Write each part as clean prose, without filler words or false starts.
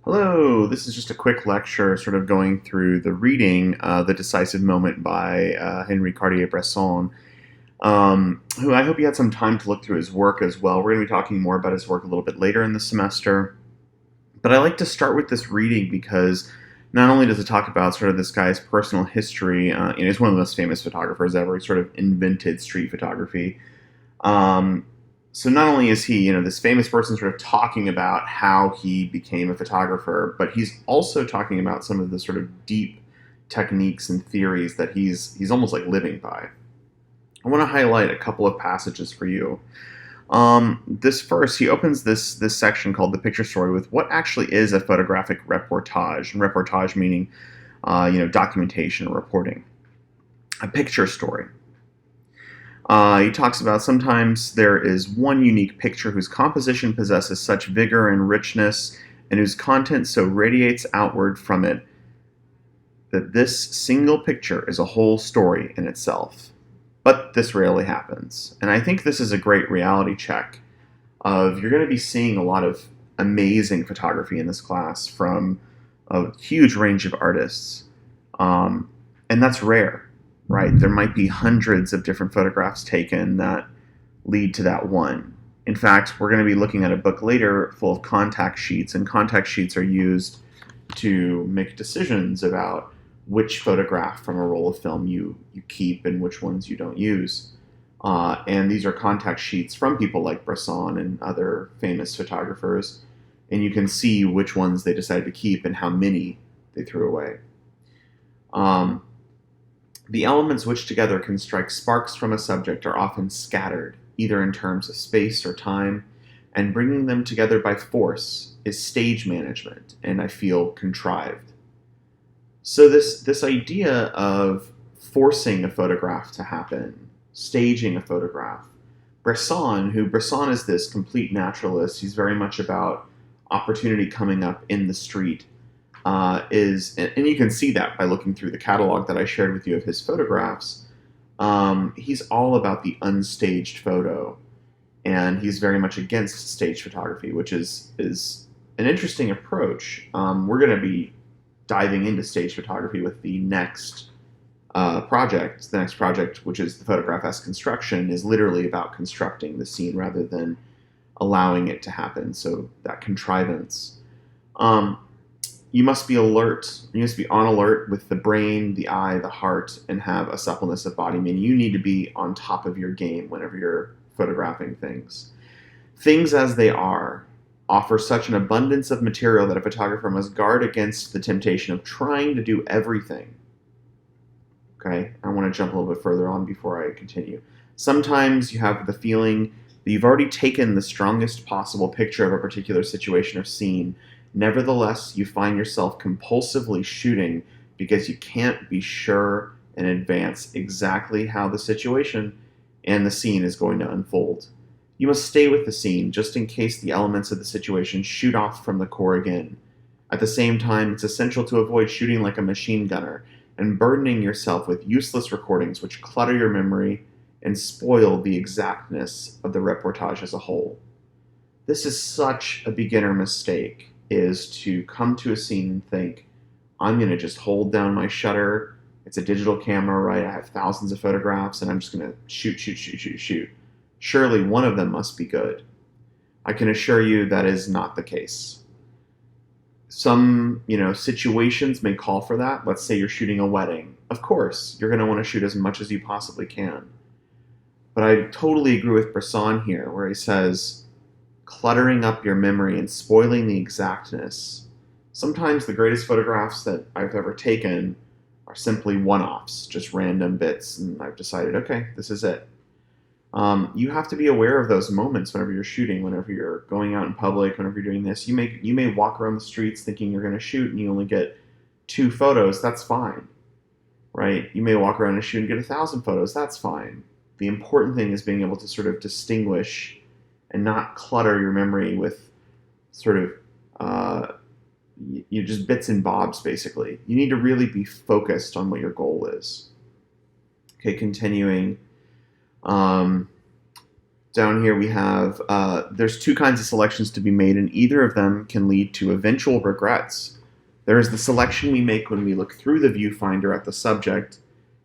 Hello, this is just a quick lecture sort of going through the reading, The Decisive Moment by Henri Cartier-Bresson, who I hope you had some time to look through his work as well. We're going to be talking more about his work a little bit later in the semester. But I like to start with this reading because not only does it talk about sort of this guy's personal history, he's one of the most famous photographers ever. He sort of invented street photography. Um, so not only is he, this famous person sort of talking about how he became a photographer, but he's also talking about some of the sort of deep techniques and theories that he's almost like living by. I want to highlight a couple of passages for you. This first, he opens this section called the picture story with what actually is a photographic reportage, and reportage meaning, documentation or reporting. A picture story. He talks about sometimes there is one unique picture whose composition possesses such vigor and richness, and whose content so radiates outward from it that this single picture is a whole story in itself. But this rarely happens. And I think this is a great reality check of you're going to be seeing a lot of amazing photography in this class from a huge range of artists. And that's rare, right? There might be hundreds of different photographs taken that lead to that one. In fact, we're going to be looking at a book later full of contact sheets, and contact sheets are used to make decisions about which photograph from a roll of film you keep and which ones you don't use. And these are contact sheets from people like Bresson and other famous photographers, and you can see which ones they decided to keep and how many they threw away. The elements which together can strike sparks from a subject are often scattered, either in terms of space or time, and bringing them together by force is stage management, and I feel contrived. So this idea of forcing a photograph to happen, staging a photograph, Bresson is this complete naturalist, he's very much about opportunity coming up in the street, and you can see that by looking through the catalog that I shared with you of his photographs. He's all about the unstaged photo, and he's very much against stage photography, which is an interesting approach. We're going to be diving into stage photography with the next project. The next project, which is the photograph as construction, is literally about constructing the scene rather than allowing it to happen. So that contrivance. You must be alert. You must be on alert with the brain, the eye, the heart, and have a suppleness of body. I mean, you need to be on top of your game whenever you're photographing things. Things as they are offer such an abundance of material that a photographer must guard against the temptation of trying to do everything. Okay, I want to jump a little bit further on before I continue. Sometimes you have the feeling that you've already taken the strongest possible picture of a particular situation or scene. Nevertheless, you find yourself compulsively shooting because you can't be sure in advance exactly how the situation and the scene is going to unfold. You must stay with the scene just in case the elements of the situation shoot off from the core again. At the same time, it's essential to avoid shooting like a machine gunner and burdening yourself with useless recordings which clutter your memory and spoil the exactness of the reportage as a whole. This is such a beginner mistake, is to come to a scene and think, I'm going to just hold down my shutter. It's a digital camera, right? I have thousands of photographs, and I'm just going to shoot. Surely one of them must be good. I can assure you that is not the case. Some, situations may call for that. Let's say you're shooting a wedding. Of course, you're going to want to shoot as much as you possibly can. But I totally agree with Bresson here, where he says, cluttering up your memory and spoiling the exactness. Sometimes the greatest photographs that I've ever taken are simply one-offs, just random bits, and I've decided, okay, this is it. You have to be aware of those moments whenever you're shooting, whenever you're going out in public, whenever you're doing this. You may walk around the streets thinking you're going to shoot and you only get 2 photos. That's fine, right? You may walk around and shoot and get 1,000 photos. That's fine. The important thing is being able to sort of distinguish and not clutter your memory with sort of just bits and bobs, basically. You need to really be focused on what your goal is. Okay, continuing. Down here we have, there's two kinds of selections to be made, and either of them can lead to eventual regrets. There is the selection we make when we look through the viewfinder at the subject,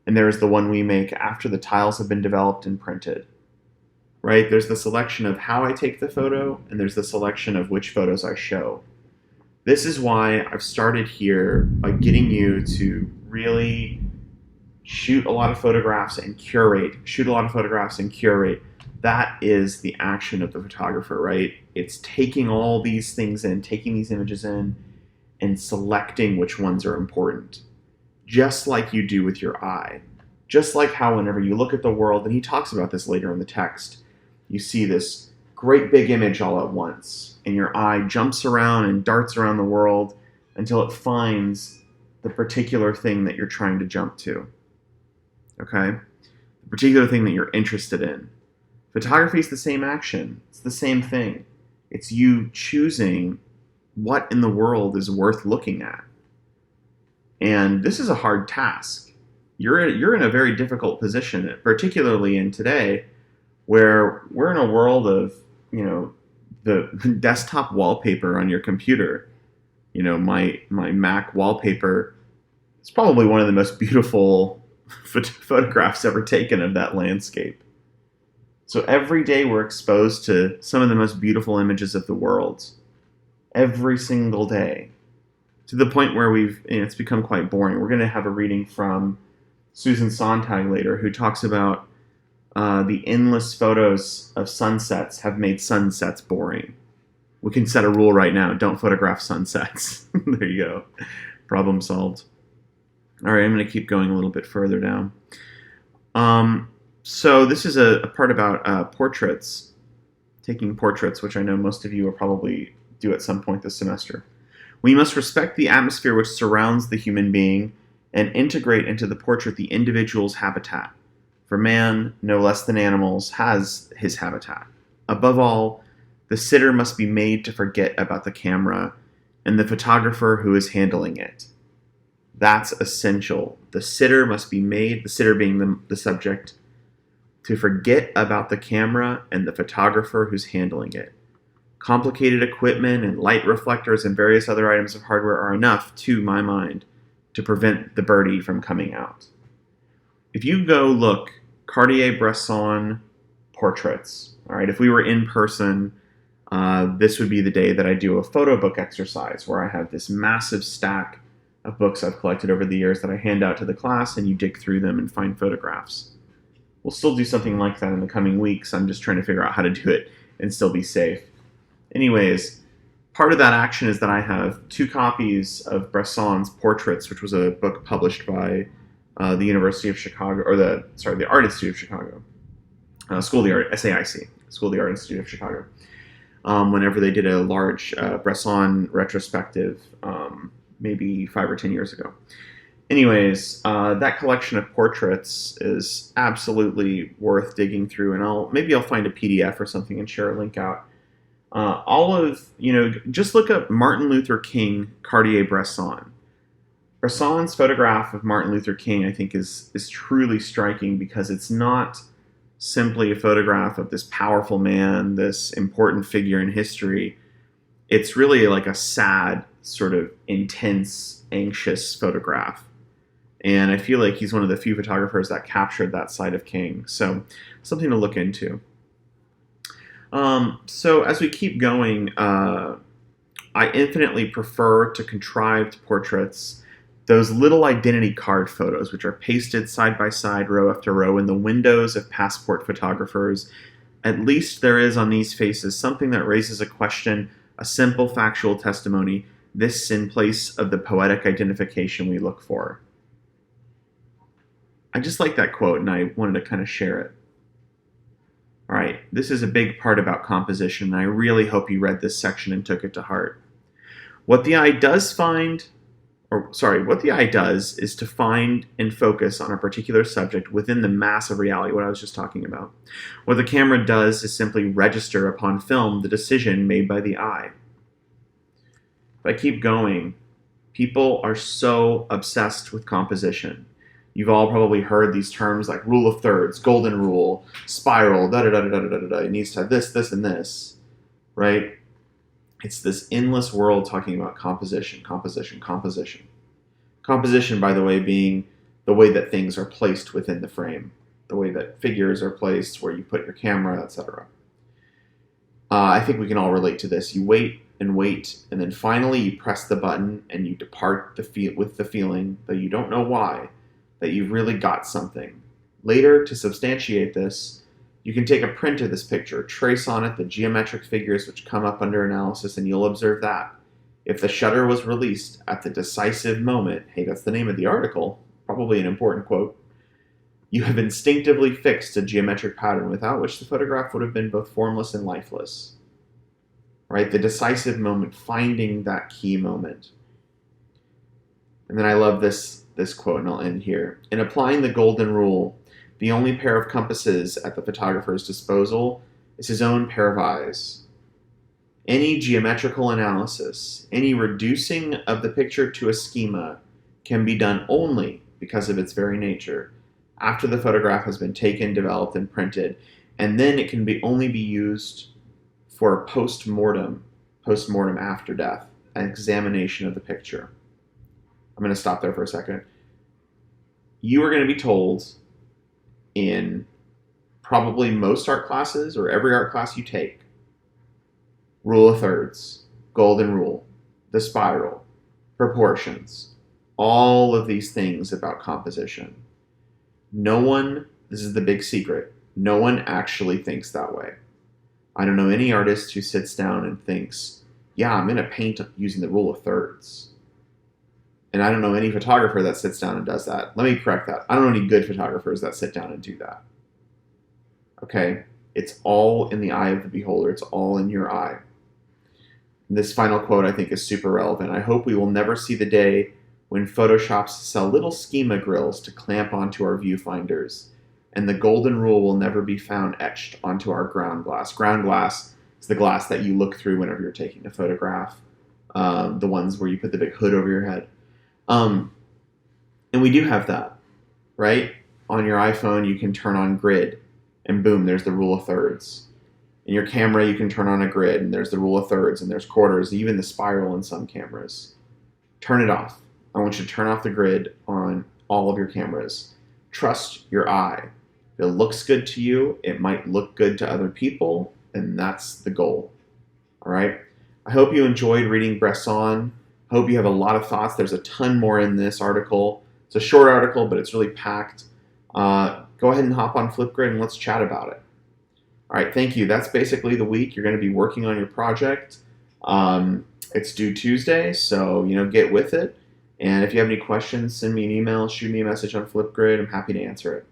and there is the one we make after the tiles have been developed and printed. Right? There's the selection of how I take the photo, and there's the selection of which photos I show. This is why I've started here by getting you to really shoot a lot of photographs and curate. Shoot a lot of photographs and curate. That is the action of the photographer, right? It's taking all these things in, taking these images in, and selecting which ones are important. Just like you do with your eye. Just like how whenever you look at the world, and he talks about this later in the text, you see this great big image all at once, and your eye jumps around and darts around the world until it finds the particular thing that you're trying to jump to. Okay? The particular thing that you're interested in. Photography is the same action. It's the same thing. It's you choosing what in the world is worth looking at. And this is a hard task. You're in a very difficult position, particularly in today, where we're in a world of, the desktop wallpaper on your computer. My Mac wallpaper is probably one of the most beautiful photographs ever taken of that landscape. So every day we're exposed to some of the most beautiful images of the world. Every single day. To the point where it's become quite boring. We're going to have a reading from Susan Sontag later, who talks about the endless photos of sunsets have made sunsets boring. We can set a rule right now. Don't photograph sunsets. There you go. Problem solved. All right, I'm going to keep going a little bit further down. So this is a part about portraits, taking portraits, which I know most of you will probably do at some point this semester. We must respect the atmosphere which surrounds the human being and integrate into the portrait the individual's habitat. For man, no less than animals, has his habitat. Above all, the sitter must be made to forget about the camera and the photographer who is handling it. That's essential. The sitter must be made, the sitter being the subject, to forget about the camera and the photographer who's handling it. Complicated equipment and light reflectors and various other items of hardware are enough, to my mind, to prevent the birdie from coming out. If you go look Cartier-Bresson portraits, all right, if we were in person, this would be the day that I do a photo book exercise where I have this massive stack of books I've collected over the years that I hand out to the class, and you dig through them and find photographs. We'll still do something like that in the coming weeks. I'm just trying to figure out how to do it and still be safe. Anyways, part of that action is that I have 2 copies of Bresson's Portraits, which was a book published by the University of Chicago, or the Art Institute of Chicago, School of the Art, SAIC, School of the Art Institute of Chicago. Whenever they did a large Bresson retrospective, maybe 5 or 10 years ago. Anyways, that collection of portraits is absolutely worth digging through, and maybe I'll find a PDF or something and share a link out. Just look up Martin Luther King, Cartier-Bresson. Bresson's photograph of Martin Luther King, I think, is truly striking because it's not simply a photograph of this powerful man, this important figure in history. It's really like a sad, sort of intense, anxious photograph. And I feel like he's one of the few photographers that captured that side of King. So something to look into. So as we keep going, I infinitely prefer to contrived portraits those little identity card photos, which are pasted side by side, row after row, in the windows of passport photographers. At least there is on these faces something that raises a question, a simple factual testimony, this in place of the poetic identification we look for. I just like that quote, and I wanted to kind of share it. All right, this is a big part about composition, and I really hope you read this section and took it to heart. What the eye does is to find and focus on a particular subject within the mass of reality, what I was just talking about. What the camera does is simply register upon film the decision made by the eye. If I keep going, people are so obsessed with composition. You've all probably heard these terms like rule of thirds, golden rule, spiral, da-da-da-da-da-da-da. It needs to have this, this, and this, right? It's this endless world talking about composition, composition, composition. Composition, by the way, being the way that things are placed within the frame, the way that figures are placed, where you put your camera, etc. I think we can all relate to this. You wait, and then finally you press the button and you depart with the feeling, though you don't know why, that you've really got something. Later, to substantiate this, you can take a print of this picture, trace on it the geometric figures which come up under analysis, and you'll observe that if the shutter was released at the decisive moment, hey, that's the name of the article, probably an important quote, you have instinctively fixed a geometric pattern without which the photograph would have been both formless and lifeless. Right? The decisive moment, finding that key moment. And then I love this quote, and I'll end here. In applying the golden rule, the only pair of compasses at the photographer's disposal is his own pair of eyes. Any geometrical analysis, any reducing of the picture to a schema can be done only because of its very nature, after the photograph has been taken, developed, and printed, and then it can only be used for a post-mortem after death, an examination of the picture. I'm going to stop there for a second. You are going to be told in probably most art classes or every art class you take, rule of thirds, golden rule, the spiral, proportions, all of these things about composition. No one, this is the big secret, no one actually thinks that way. I don't know any artist who sits down and thinks, yeah, I'm going to paint using the rule of thirds. And I don't know any photographer that sits down and does that. Let me correct that. I don't know any good photographers that sit down and do that. Okay? It's all in the eye of the beholder. It's all in your eye. And this final quote I think is super relevant. I hope we will never see the day when Photoshops sell little schema grills to clamp onto our viewfinders, and the golden rule will never be found etched onto our ground glass. Ground glass is the glass that you look through whenever you're taking a photograph, the ones where you put the big hood over your head. And we do have that, right? On your iPhone, you can turn on grid, and boom, there's the rule of thirds. In your camera, you can turn on a grid, and there's the rule of thirds, and there's quarters, even the spiral in some cameras. Turn it off. I want you to turn off the grid on all of your cameras. Trust your eye. If it looks good to you, it might look good to other people, and that's the goal. All right? I hope you enjoyed reading Bresson. I hope you have a lot of thoughts. There's a ton more in this article. It's a short article, but it's really packed. Go ahead and hop on Flipgrid and let's chat about it. All right, thank you. That's basically the week you're going to be working on your project. It's due Tuesday, so get with it. And if you have any questions, send me an email, shoot me a message on Flipgrid. I'm happy to answer it.